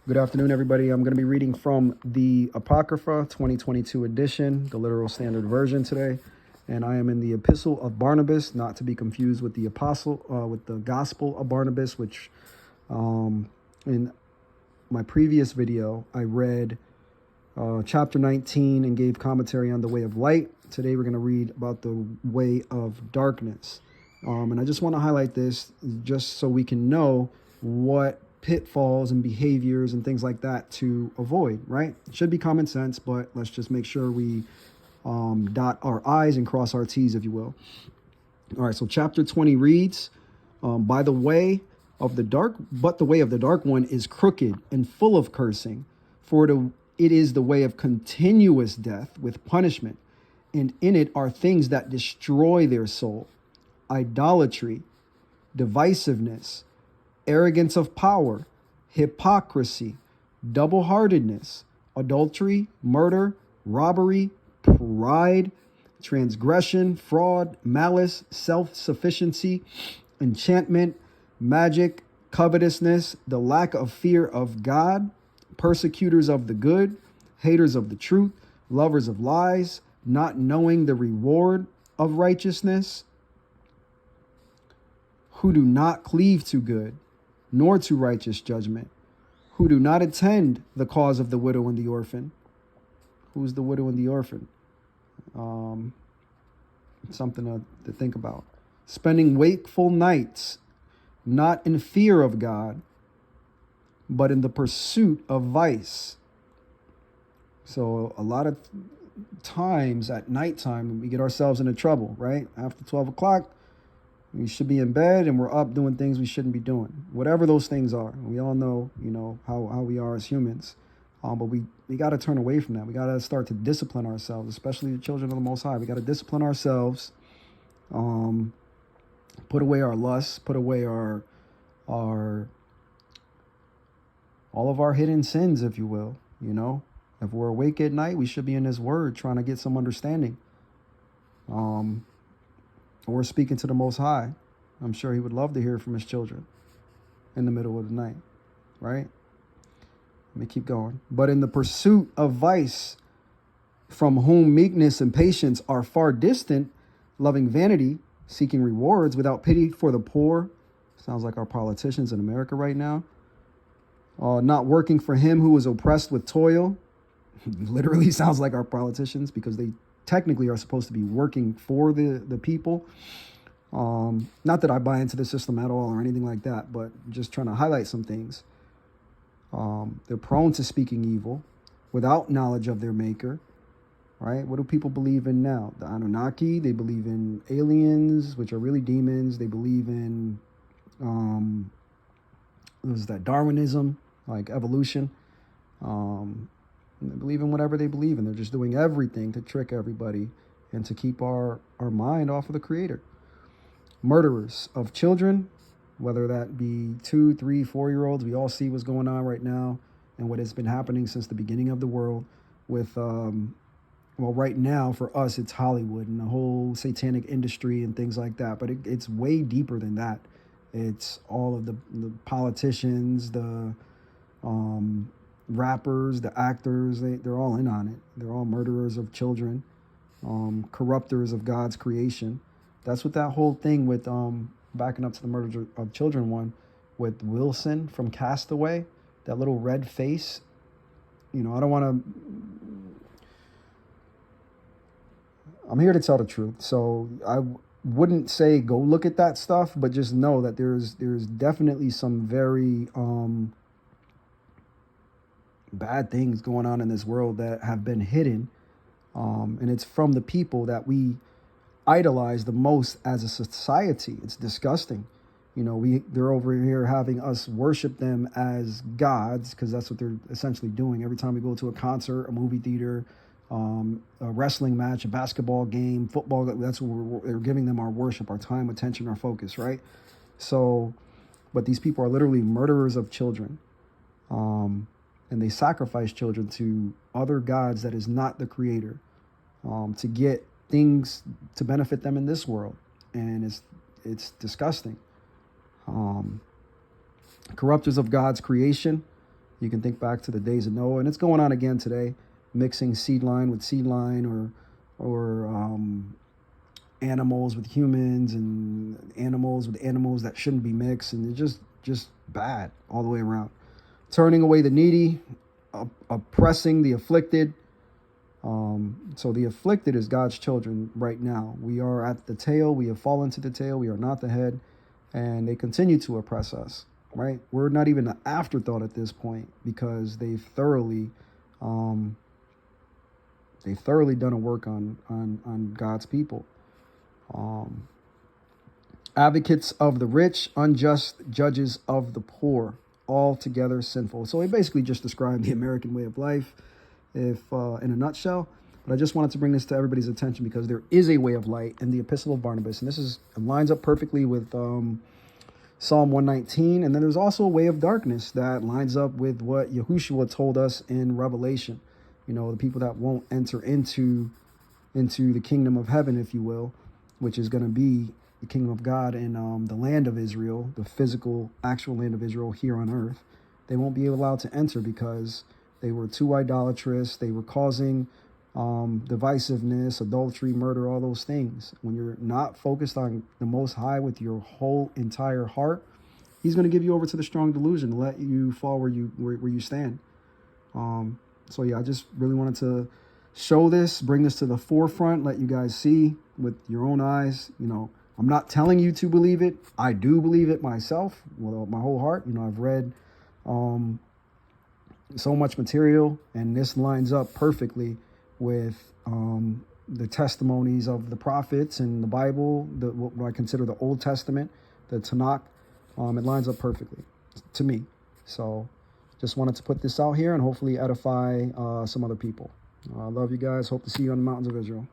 Good afternoon, everybody. I'm going to be reading from the Apocrypha 2022 edition, the Literal Standard Version today. And I am in the epistle of Barnabas, not to be confused with the with the Gospel of Barnabas, which in my previous video, I read chapter 19 and gave commentary on the way of light. Today, we're going to read about the way of darkness. And I just want to highlight this just so we can know what pitfalls and behaviors and things like that to avoid, right? It should be common sense, but let's just make sure we dot our I's and cross our T's, if you will. All right, so chapter 20 reads, by the way of the dark, but the way of the dark one is crooked and full of cursing, for it is the way of continuous death with punishment, and in it are things that destroy their soul, idolatry, divisiveness, arrogance of power, hypocrisy, double-heartedness, adultery, murder, robbery, pride, transgression, fraud, malice, self-sufficiency, enchantment, magic, covetousness, the lack of fear of God, persecutors of the good, haters of the truth, lovers of lies, not knowing the reward of righteousness, who do not cleave to good, nor to righteous judgment, who do not attend the cause of the widow and the orphan. Who's the widow and the orphan? Something to think about. Spending wakeful nights, not in fear of God, but in the pursuit of vice. So a lot of times at nighttime, we get ourselves into trouble, right? After 12 o'clock, we should be in bed and we're up doing things we shouldn't be doing. Whatever those things are. We all know, how we are as humans. But we got to turn away from that. We got to start to discipline ourselves, especially the children of the Most High. We got to discipline ourselves, put away our lusts, put away our all of our hidden sins, if you will. If we're awake at night, we should be in His Word trying to get some understanding. Or speaking to the Most High. I'm sure He would love to hear from His children in the middle of the night, right? Let me keep going. But in the pursuit of vice, from whom meekness and patience are far distant, loving vanity, seeking rewards without pity for the poor. Sounds like our politicians in America right now. Not working for him who is oppressed with toil. Literally sounds like our politicians, because they technically are supposed to be working for the people. Not that I buy into the system at all or anything like that, but just trying to highlight some things. They're prone to speaking evil without knowledge of their maker, right? What do people believe in now? The Anunnaki, they believe in aliens, which are really demons. They believe in, Darwinism, like evolution. They believe in whatever they believe in. They're just doing everything to trick everybody and to keep our mind off of the Creator. Murderers of children, whether that be 2, 3, 4-year-olds. We all see what's going on right now and what has been happening since the beginning of the world with, right now for us, it's Hollywood and the whole satanic industry and things like that. But it's way deeper than that. It's all of the politicians, the rappers, the actors, they're all in on it. They're all murderers of children, corrupters of God's creation. That's what that whole thing with backing up to the murder of children one with Wilson from Castaway, that little red face. I don't want to. I'm here to tell the truth, so I wouldn't say go look at that stuff, but just know that there's definitely some very bad things going on in this world that have been hidden, and it's from the people that we idolize the most as a society. It's disgusting. They're over here having us worship them as gods, because that's what they're essentially doing. Every time we go to a concert, a movie theater, a wrestling match, a basketball game, football, that's what they're giving them our worship, our time, attention, our focus, right? So, but these people are literally murderers of children. And they sacrifice children to other gods that is not the Creator, to get things to benefit them in this world. And it's disgusting. Corrupters of God's creation, You can think back to the days of Noah, and it's going on again today, mixing seed line with seed line, or animals with humans, and animals with animals that shouldn't be mixed, and it's just bad all the way around. Turning away the needy, oppressing the afflicted. So the afflicted is God's children right now. We are at the tail. We have fallen to the tail. We are not the head, and they continue to oppress us. Right? We're not even an afterthought at this point, because they've thoroughly done a work on God's people. Advocates of the rich, unjust judges of the poor, altogether sinful. So it basically just described the American way of life, if in a nutshell. But I just wanted to bring this to everybody's attention, because there is a way of light in the epistle of Barnabas, and it lines up perfectly with Psalm 119. And then there's also a way of darkness that lines up with what Yahushua told us in Revelation. The people that won't enter into the kingdom of heaven, if you will, which is going to be the kingdom of God in the land of Israel, the physical, actual land of Israel here on earth. They won't be allowed to enter because they were too idolatrous. They were causing divisiveness, adultery, murder, all those things. When you're not focused on the Most High with your whole entire heart, He's going to give you over to the strong delusion to let you fall where you stand. So yeah, I just really wanted to show this, bring this to the forefront, let you guys see with your own eyes. I'm not telling you to believe it. I do believe it myself with my whole heart. I've read so much material, and this lines up perfectly with the testimonies of the prophets and the Bible, what I consider the Old Testament, the Tanakh. It lines up perfectly to me. So just wanted to put this out here and hopefully edify some other people. I love you guys. Hope to see you on the mountains of Israel.